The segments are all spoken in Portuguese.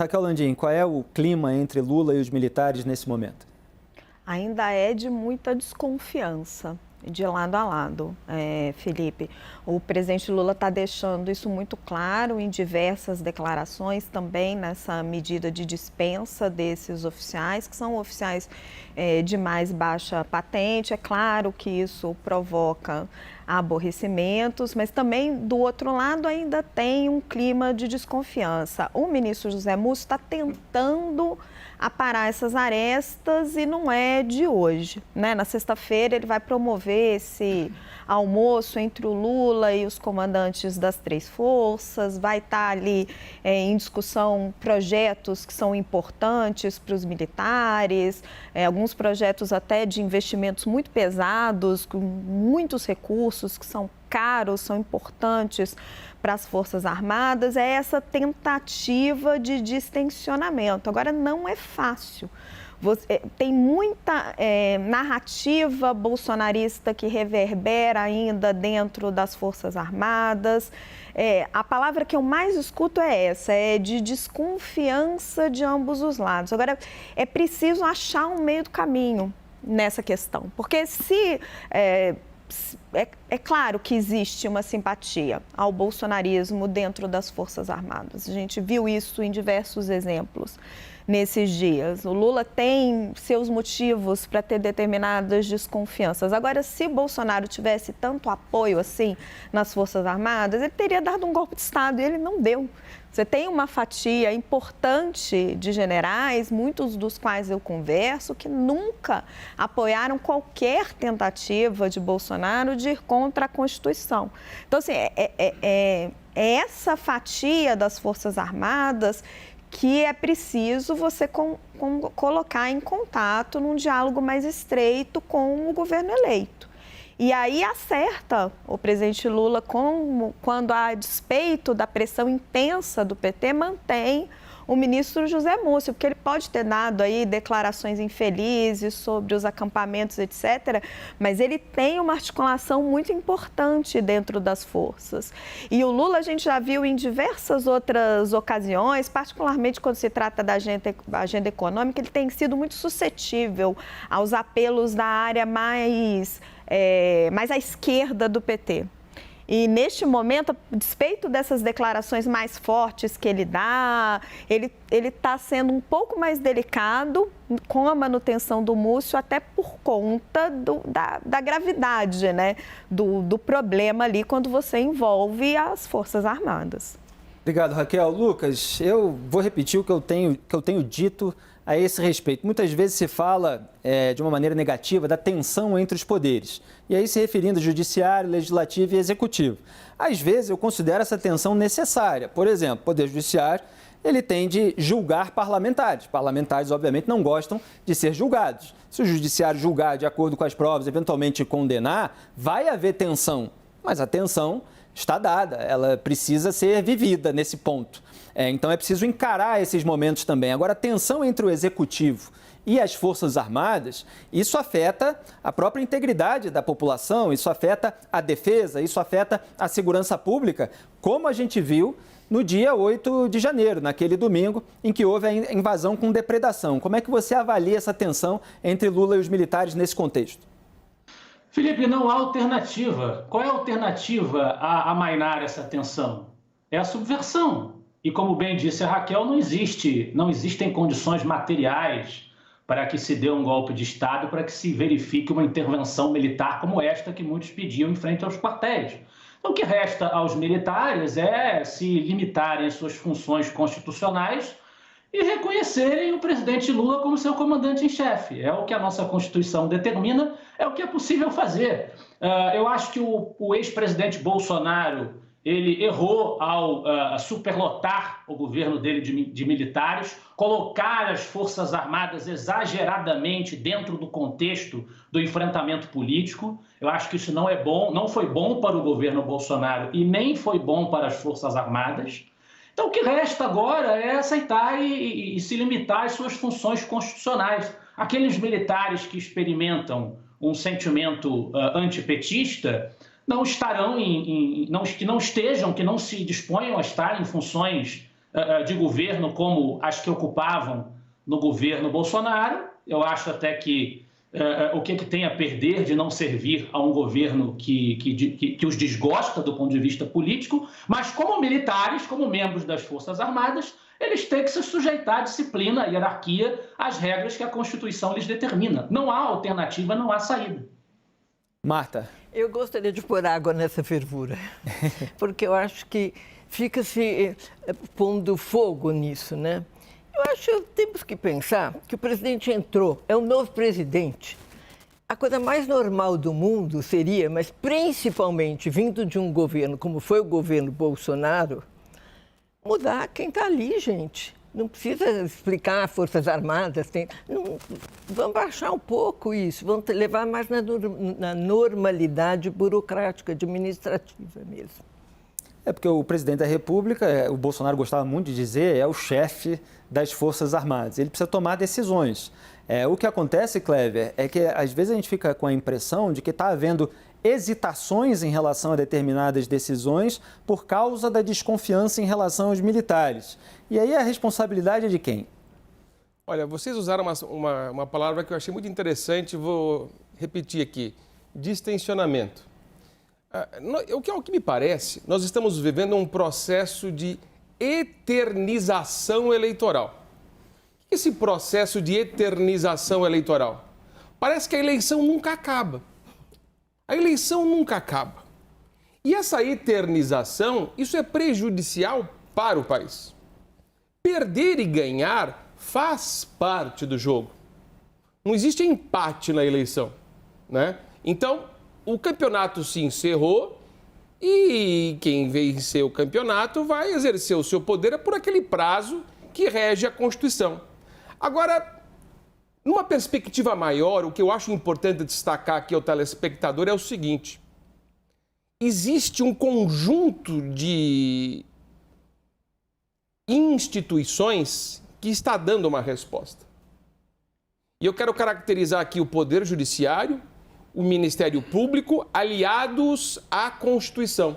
Raquel Landim, qual é o clima entre Lula e os militares nesse momento? Ainda é de muita desconfiança, de lado a lado, Felipe. O presidente Lula está deixando isso muito claro em diversas declarações, também nessa medida de dispensa desses oficiais, que são oficiais de mais baixa patente. É claro que isso provoca aborrecimentos, mas também, do outro lado, ainda tem um clima de desconfiança. O ministro José Múcio está tentando aparar essas arestas e não é de hoje, né? Na sexta-feira ele vai promover esse almoço entre o Lula e os comandantes das três forças, vai estar ali em discussão projetos que são importantes para os militares, alguns projetos até de investimentos muito pesados, com muitos recursos que são caros, são importantes para as Forças Armadas. É essa tentativa de distensionamento. Agora, não é fácil. Tem muita narrativa bolsonarista que reverbera ainda dentro das Forças Armadas. A palavra que eu mais escuto é essa, é de desconfiança de ambos os lados. Agora, é preciso achar um meio do caminho nessa questão, porque é claro que existe uma simpatia ao bolsonarismo dentro das Forças Armadas. A gente viu isso em diversos exemplos nesses dias. O Lula tem seus motivos para ter determinadas desconfianças. Agora, se Bolsonaro tivesse tanto apoio assim nas Forças Armadas, ele teria dado um golpe de Estado e ele não deu. Você tem uma fatia importante de generais, muitos dos quais eu converso, que nunca apoiaram qualquer tentativa de Bolsonaro de ir contra a Constituição. Então, assim, é essa fatia das Forças Armadas que é preciso você colocar em contato num diálogo mais estreito com o governo eleito. E aí acerta o presidente Lula quando, a despeito da pressão intensa do PT, mantém o ministro José Múcio, porque ele pode ter dado aí declarações infelizes sobre os acampamentos, etc., mas ele tem uma articulação muito importante dentro das forças. E o Lula a gente já viu em diversas outras ocasiões, particularmente quando se trata da agenda econômica, ele tem sido muito suscetível aos apelos da área mais à esquerda do PT. E neste momento, a despeito dessas declarações mais fortes que ele dá, ele está sendo um pouco mais delicado com a manutenção do Múcio, até por conta da gravidade, né, do problema ali quando você envolve as Forças Armadas. Obrigado, Raquel. Lucas, eu vou repetir o que eu tenho dito a esse respeito. Muitas vezes se fala de uma maneira negativa da tensão entre os poderes, e aí se referindo ao judiciário, legislativo e executivo. Às vezes eu considero essa tensão necessária. Por exemplo, o Poder Judiciário, ele tem de julgar parlamentares. Parlamentares, obviamente, não gostam de ser julgados. Se o judiciário julgar de acordo com as provas, eventualmente condenar, vai haver tensão, mas a tensão está dada, ela precisa ser vivida nesse ponto. Então é preciso encarar esses momentos também. Agora, a tensão entre o Executivo e as Forças Armadas, isso afeta a própria integridade da população, isso afeta a defesa, isso afeta a segurança pública, como a gente viu no dia 8 de janeiro, naquele domingo em que houve a invasão com depredação. Como é que você avalia essa tensão entre Lula e os militares nesse contexto? Felipe, não há alternativa. Qual é a alternativa a amainar essa tensão? É a subversão. E como bem disse a Raquel, não existem condições materiais para que se dê um golpe de Estado, para que se verifique uma intervenção militar como esta que muitos pediam em frente aos quartéis. Então, o que resta aos militares é se limitarem às suas funções constitucionais e reconhecerem o presidente Lula como seu comandante em chefe. É o que a nossa Constituição determina, é o que é possível fazer. Eu acho que o ex-presidente Bolsonaro ele errou ao superlotar o governo dele de militares, colocar as Forças Armadas exageradamente dentro do contexto do enfrentamento político. Eu acho que isso não é bom, não foi bom para o governo Bolsonaro e nem foi bom para as Forças Armadas. Então, o que resta agora é aceitar e se limitar às suas funções constitucionais. Aqueles militares que experimentam um sentimento antipetista não estarão que não se disponham a estar em funções de governo como as que ocupavam no governo Bolsonaro. Eu acho até que o que tem a perder de não servir a um governo que os desgosta do ponto de vista político, mas como militares, como membros das Forças Armadas, eles têm que se sujeitar à disciplina, à hierarquia, às regras que a Constituição lhes determina. Não há alternativa, não há saída. Marta. Eu gostaria de pôr água nessa fervura, porque eu acho que fica se pondo fogo nisso, né? Eu acho que temos que pensar que o presidente entrou, é um novo presidente. A coisa mais normal do mundo seria, mas principalmente vindo de um governo como foi o governo Bolsonaro, mudar quem está ali, gente. Não precisa explicar Forças Armadas. Vamos baixar um pouco isso, vamos levar mais na normalidade burocrática, administrativa mesmo. É porque o presidente da República, o Bolsonaro gostava muito de dizer, é o chefe das Forças Armadas. Ele precisa tomar decisões. O que acontece, Clever, é que às vezes a gente fica com a impressão de que está havendo hesitações em relação a determinadas decisões por causa da desconfiança em relação aos militares. E aí a responsabilidade é de quem? Olha, vocês usaram uma palavra que eu achei muito interessante, vou repetir aqui, distensionamento. O que me parece, nós estamos vivendo um processo de eternização eleitoral. O que é esse processo de eternização eleitoral? Parece que a eleição nunca acaba. A eleição nunca acaba. E essa eternização, isso é prejudicial para o país. Perder e ganhar faz parte do jogo. Não existe empate na eleição, né? Então, o campeonato se encerrou e quem vencer o campeonato vai exercer o seu poder por aquele prazo que rege a Constituição. Agora, numa perspectiva maior, o que eu acho importante destacar aqui ao telespectador é o seguinte: existe um conjunto de instituições que está dando uma resposta. E eu quero caracterizar aqui o Poder Judiciário, o Ministério Público, aliados à Constituição.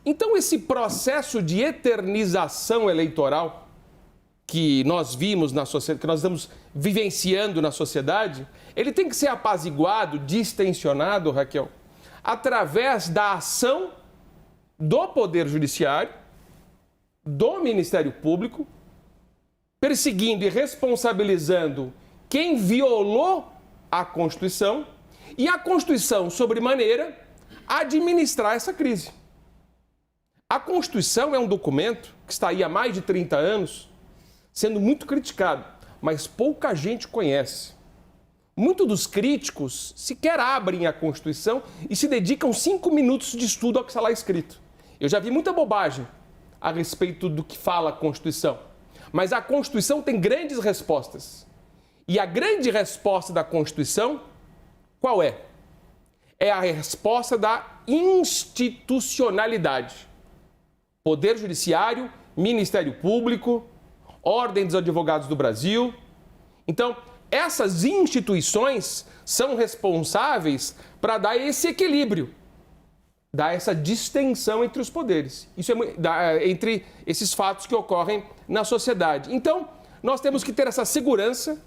Então, esse processo de eternização eleitoral que nós vimos na sociedade, que nós estamos vivenciando na sociedade, ele tem que ser apaziguado, distensionado, Raquel, através da ação do Poder Judiciário, do Ministério Público, perseguindo e responsabilizando quem violou a Constituição e a Constituição, sobremaneira, administrar essa crise. A Constituição é um documento que está aí há mais de 30 anos, sendo muito criticado, mas pouca gente conhece. Muitos dos críticos sequer abrem a Constituição e se dedicam 5 minutos de estudo ao que está lá escrito. Eu já vi muita bobagem a respeito do que fala a Constituição, mas a Constituição tem grandes respostas. E a grande resposta da Constituição, qual é? É a resposta da institucionalidade. Poder Judiciário, Ministério Público, Ordem dos Advogados do Brasil. Então, essas instituições são responsáveis para dar esse equilíbrio, dar essa distensão entre os poderes. Isso é entre esses fatos que ocorrem na sociedade. Então, nós temos que ter essa segurança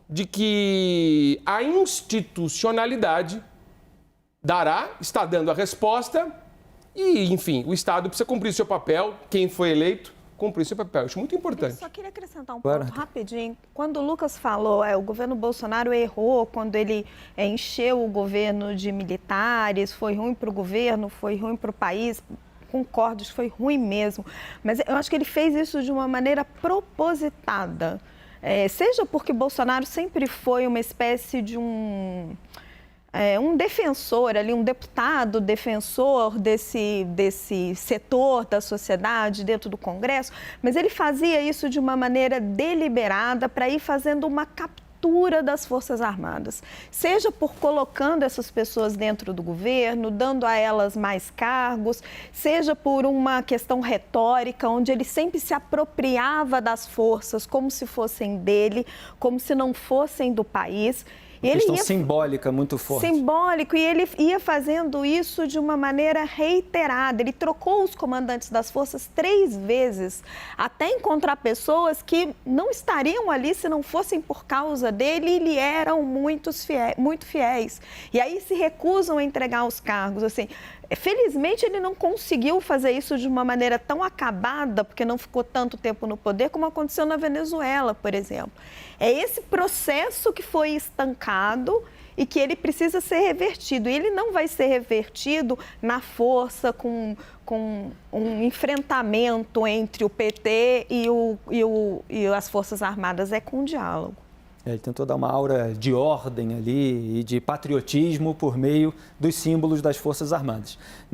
de que a institucionalidade está dando a resposta e, enfim, o Estado precisa cumprir seu papel, quem foi eleito cumprir seu papel. Isso é muito importante. Eu só queria acrescentar um ponto rapidinho. Quando o Lucas falou, o governo Bolsonaro errou quando ele encheu o governo de militares, foi ruim para o governo, foi ruim para o país. Concordo, isso foi ruim mesmo. Mas eu acho que ele fez isso de uma maneira propositada. Seja porque Bolsonaro sempre foi uma espécie de um defensor ali, um deputado defensor desse setor da sociedade dentro do Congresso, mas ele fazia isso de uma maneira deliberada para ir fazendo uma captura das Forças Armadas, seja por colocando essas pessoas dentro do governo, dando a elas mais cargos, seja por uma questão retórica, onde ele sempre se apropriava das forças como se fossem dele, como se não fossem do país. Uma questão simbólica muito forte. Simbólico, e ele ia fazendo isso de uma maneira reiterada. Ele trocou os comandantes das forças 3 vezes, até encontrar pessoas que não estariam ali se não fossem por causa dele e lhe eram muito fiéis. E aí se recusam a entregar os cargos, assim. Felizmente, ele não conseguiu fazer isso de uma maneira tão acabada, porque não ficou tanto tempo no poder, como aconteceu na Venezuela, por exemplo. É esse processo que foi estancado e que ele precisa ser revertido. E ele não vai ser revertido na força, com um enfrentamento entre o PT e as Forças Armadas, é com diálogo. Ele tentou dar uma aura de ordem ali e de patriotismo por meio dos símbolos das Forças Armadas.